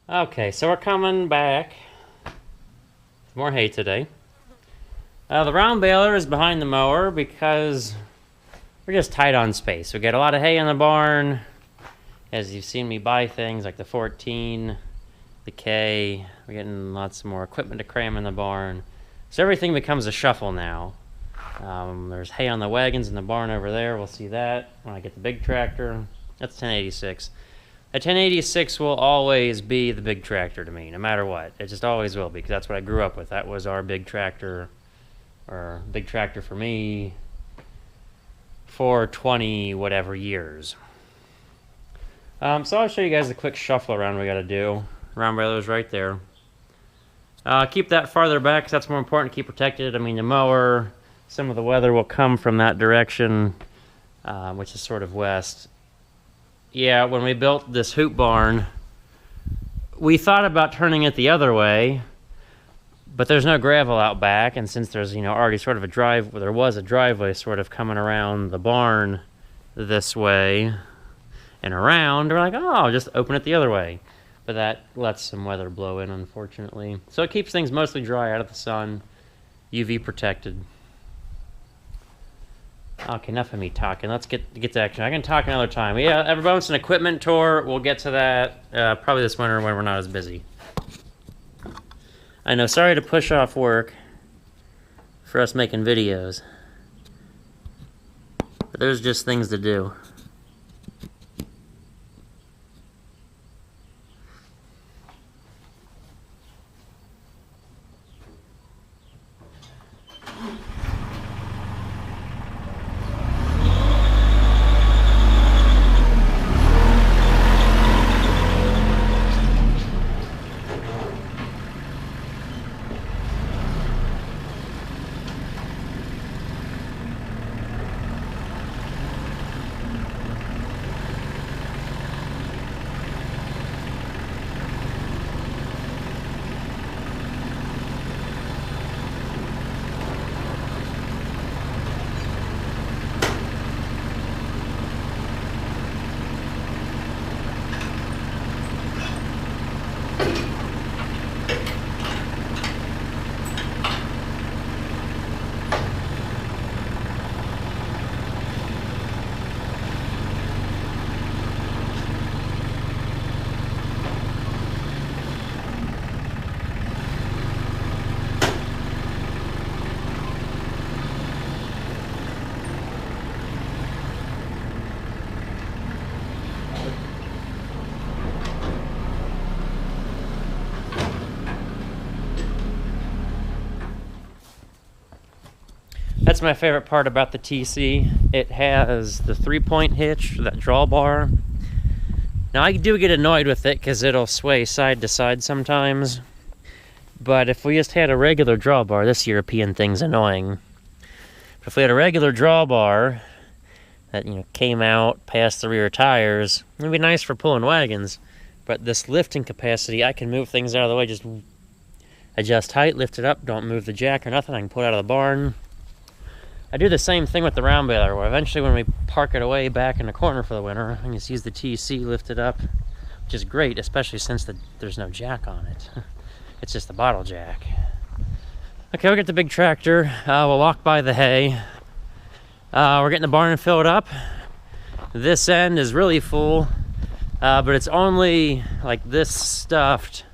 Okay, so we're coming back. More hay today. The round baler is behind the mower because we're just tight on space. We get a lot of hay in the barn. As you've seen me buy things like the 14, the K. We're getting lots more equipment to cram in the barn. So everything becomes a shuffle now. There's hay on the wagons in the barn over there. We'll see that when I get the big tractor. That's 1086. A 1086 will always be the big tractor to me, no matter what. It just always will be, because that's what I grew up with. That was our big tractor, or big tractor for me, for 20 whatever years. So I'll show you guys the quick shuffle around we got to do. Round baler's right there. Keep that farther back, because that's more important to keep protected. I mean, the mower, some of the weather will come from that direction, which is sort of west. Yeah, when we built this hoop barn, we thought about turning it the other way, but there's no gravel out back, and since there's, already sort of there was a driveway sort of coming around the barn this way and around, we're like, oh, I'll just open it the other way. But that lets some weather blow in, unfortunately. So it keeps things mostly dry, out of the sun, UV protected. Okay, enough of me talking. Let's get to action. I can talk another time. Yeah, everyone's an equipment tour. We'll get to that probably this winter when we're not as busy. I know, sorry to push off work for us making videos, but there's just things to do. That's my favorite part about the TC. It has the 3-point hitch, that drawbar. Now I do get annoyed with it because it'll sway side to side sometimes. But if we just had a regular drawbar, this European thing's annoying. But if we had a regular drawbar that came out past the rear tires, it'd be nice for pulling wagons. But this lifting capacity, I can move things out of the way, just adjust height, lift it up, don't move the jack or nothing. I can pull it out of the barn. I do the same thing with the round baler, where eventually when we park it away back in the corner for the winter, I can just use the TC, lift it up, which is great, especially since there's no jack on it. It's just the bottle jack. Okay, we'll get the big tractor. We'll walk by the hay. We're getting the barn filled up. This end is really full, but it's only like this stuffed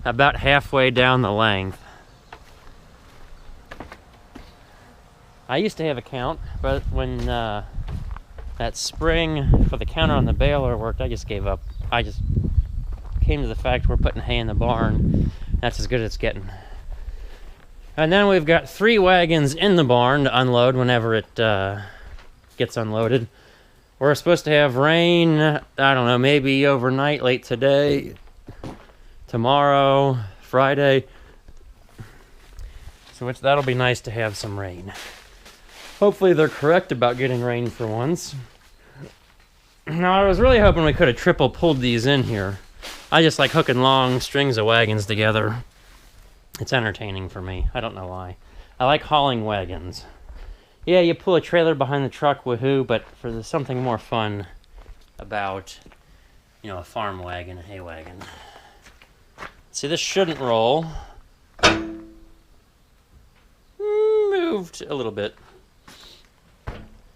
about halfway down the length. I used to have a count, but when that spring for the counter on the baler worked, I just gave up. I just came to the fact we're putting hay in the barn. That's as good as it's getting. And then we've got 3 wagons in the barn to unload whenever it gets unloaded. We're supposed to have rain, I don't know, maybe overnight, late today, tomorrow, Friday. So that'll be nice to have some rain. Hopefully they're correct about getting rain for once. Now, I was really hoping we could have triple pulled these in here. I just like hooking long strings of wagons together. It's entertaining for me. I don't know why. I like hauling wagons. Yeah, you pull a trailer behind the truck, woohoo, but there's something more fun about, a farm wagon, a hay wagon. See, this shouldn't roll. Moved a little bit.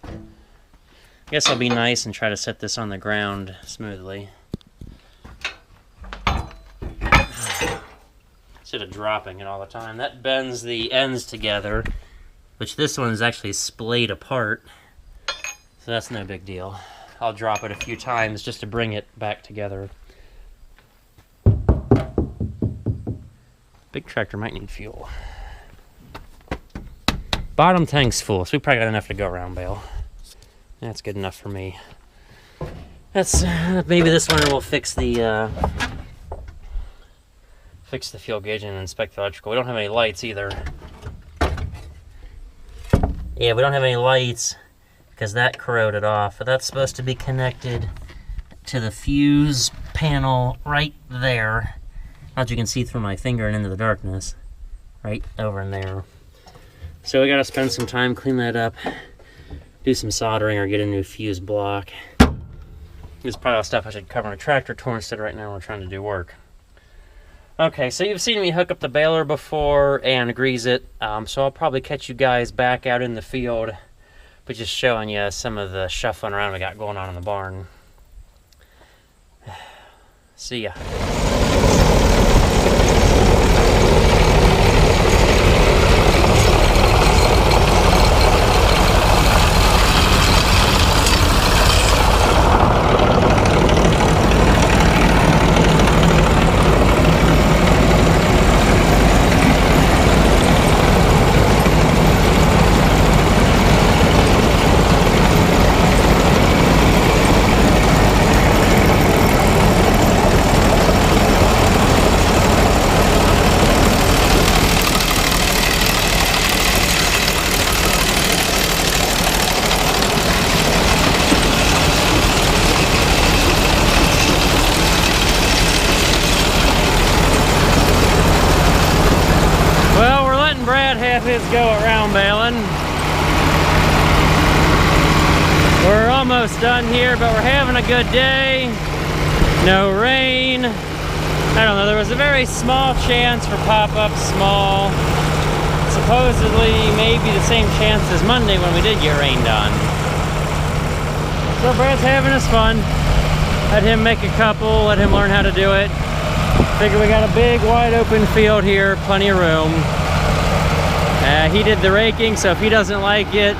I guess I'll be nice and try to set this on the ground smoothly. Instead of dropping it all the time. That bends the ends together, which this one is actually splayed apart. So that's no big deal. I'll drop it a few times just to bring it back together. Big tractor might need fuel. Bottom tank's full, so we probably got enough to go around bale. That's good enough for me. That's maybe this one will fix the fuel gauge and inspect the electrical. We don't have any lights either. Yeah, we don't have any lights because that corroded off. But that's supposed to be connected to the fuse panel right there. As you can see through my finger and into the darkness. Right over in there. So we gotta spend some time, clean that up, do some soldering or get a new fuse block. This is probably all stuff I should cover in a tractor tour instead of right now we're trying to do work. Okay, so you've seen me hook up the baler before and grease it, so I'll probably catch you guys back out in the field, but just showing you some of the shuffling around we got going on in the barn. See ya. His go at round baling. We're almost done here, but we're having a good day. No rain. I don't know, there was a very small chance for pop-up, small. Supposedly maybe the same chance as Monday when we did get rained on. So Brad's having his fun. Let him make a couple, let him learn how to do it. Figure we got a big wide open field here, plenty of room. He did the raking, so if he doesn't like it,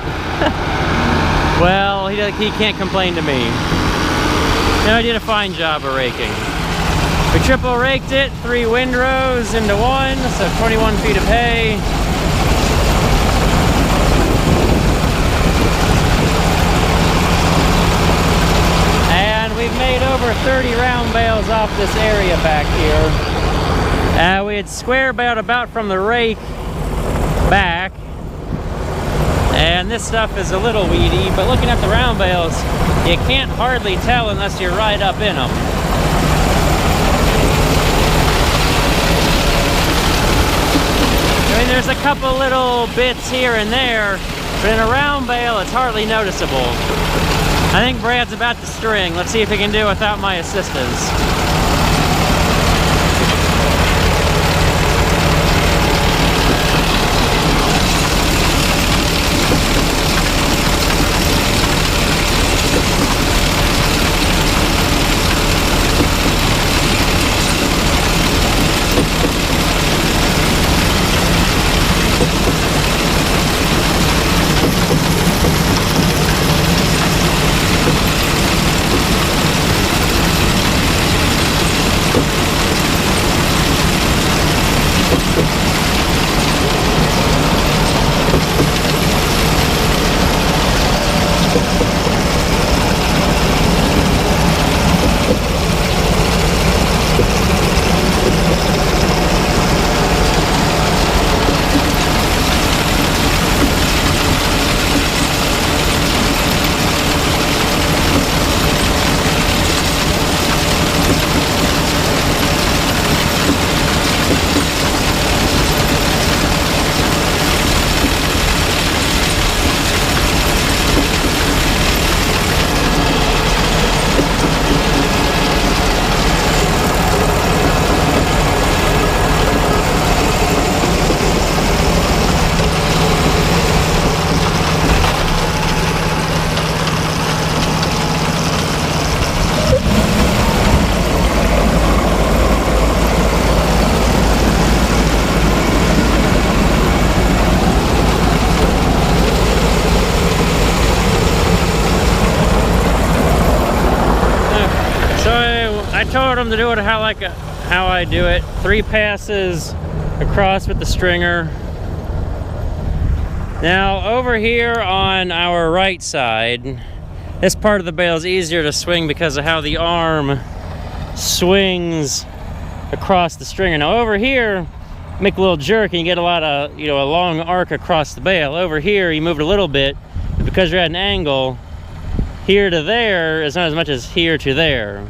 well, he can't complain to me. No, I did a fine job of raking. We triple raked it, 3 windrows into one, so 21 feet of hay. And we've made over 30 round bales off this area back here. We had square baled about from the rake back, and this stuff is a little weedy, but looking at the round bales, you can't hardly tell unless you're right up in them. I mean, there's a couple little bits here and there, but in a round bale, it's hardly noticeable. I think Brad's about to string. Let's see if he can do it without my assistance. him to do it how I do it. 3 passes across with the stringer. Now over here on our right side, this part of the bale is easier to swing because of how the arm swings across the stringer. Now over here, make a little jerk and you get a lot of, a long arc across the bale. Over here, you moved a little bit, but because you're at an angle, here to there is not as much as here to there.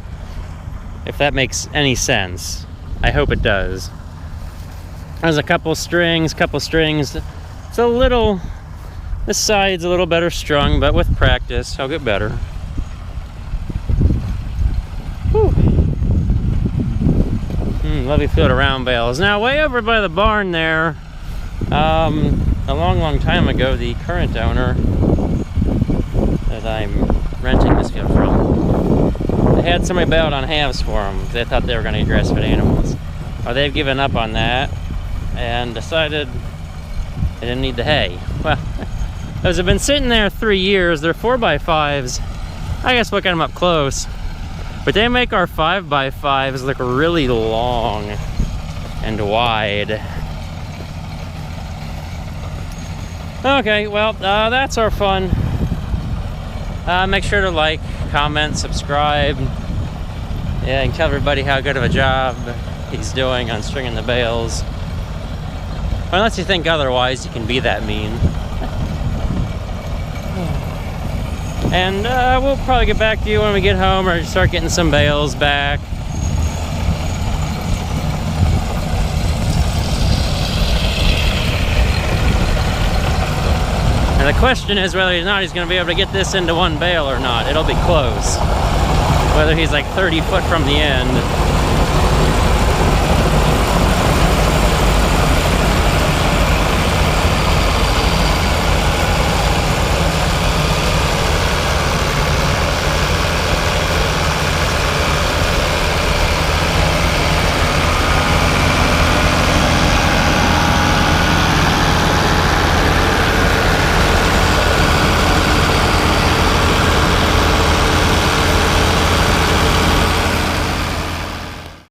If that makes any sense. I hope it does. There's a couple strings. It's a little, this side's a little better strung, but with practice, I'll get better. Whew. Lovely field of round bales. Now, way over by the barn there, a long time ago, the current owner that I'm renting this field from, they had somebody baled on halves for them. They thought they were going to eat grass-fed animals. Well, they've given up on that and decided they didn't need the hay. Well, those have been sitting there 3 years. They're 4x5s. I guess look at them up close. But they make our 5x5s look really long and wide. Okay, well, that's our fun. Make sure to like, comment, subscribe. Yeah, and tell everybody how good of a job he's doing on stringing the bales. Unless you think otherwise, you can be that mean. And we'll probably get back to you when we get home or start getting some bales back. And the question is whether or not he's going to be able to get this into one bale or not. It'll be close. Whether he's like 30 foot from the end.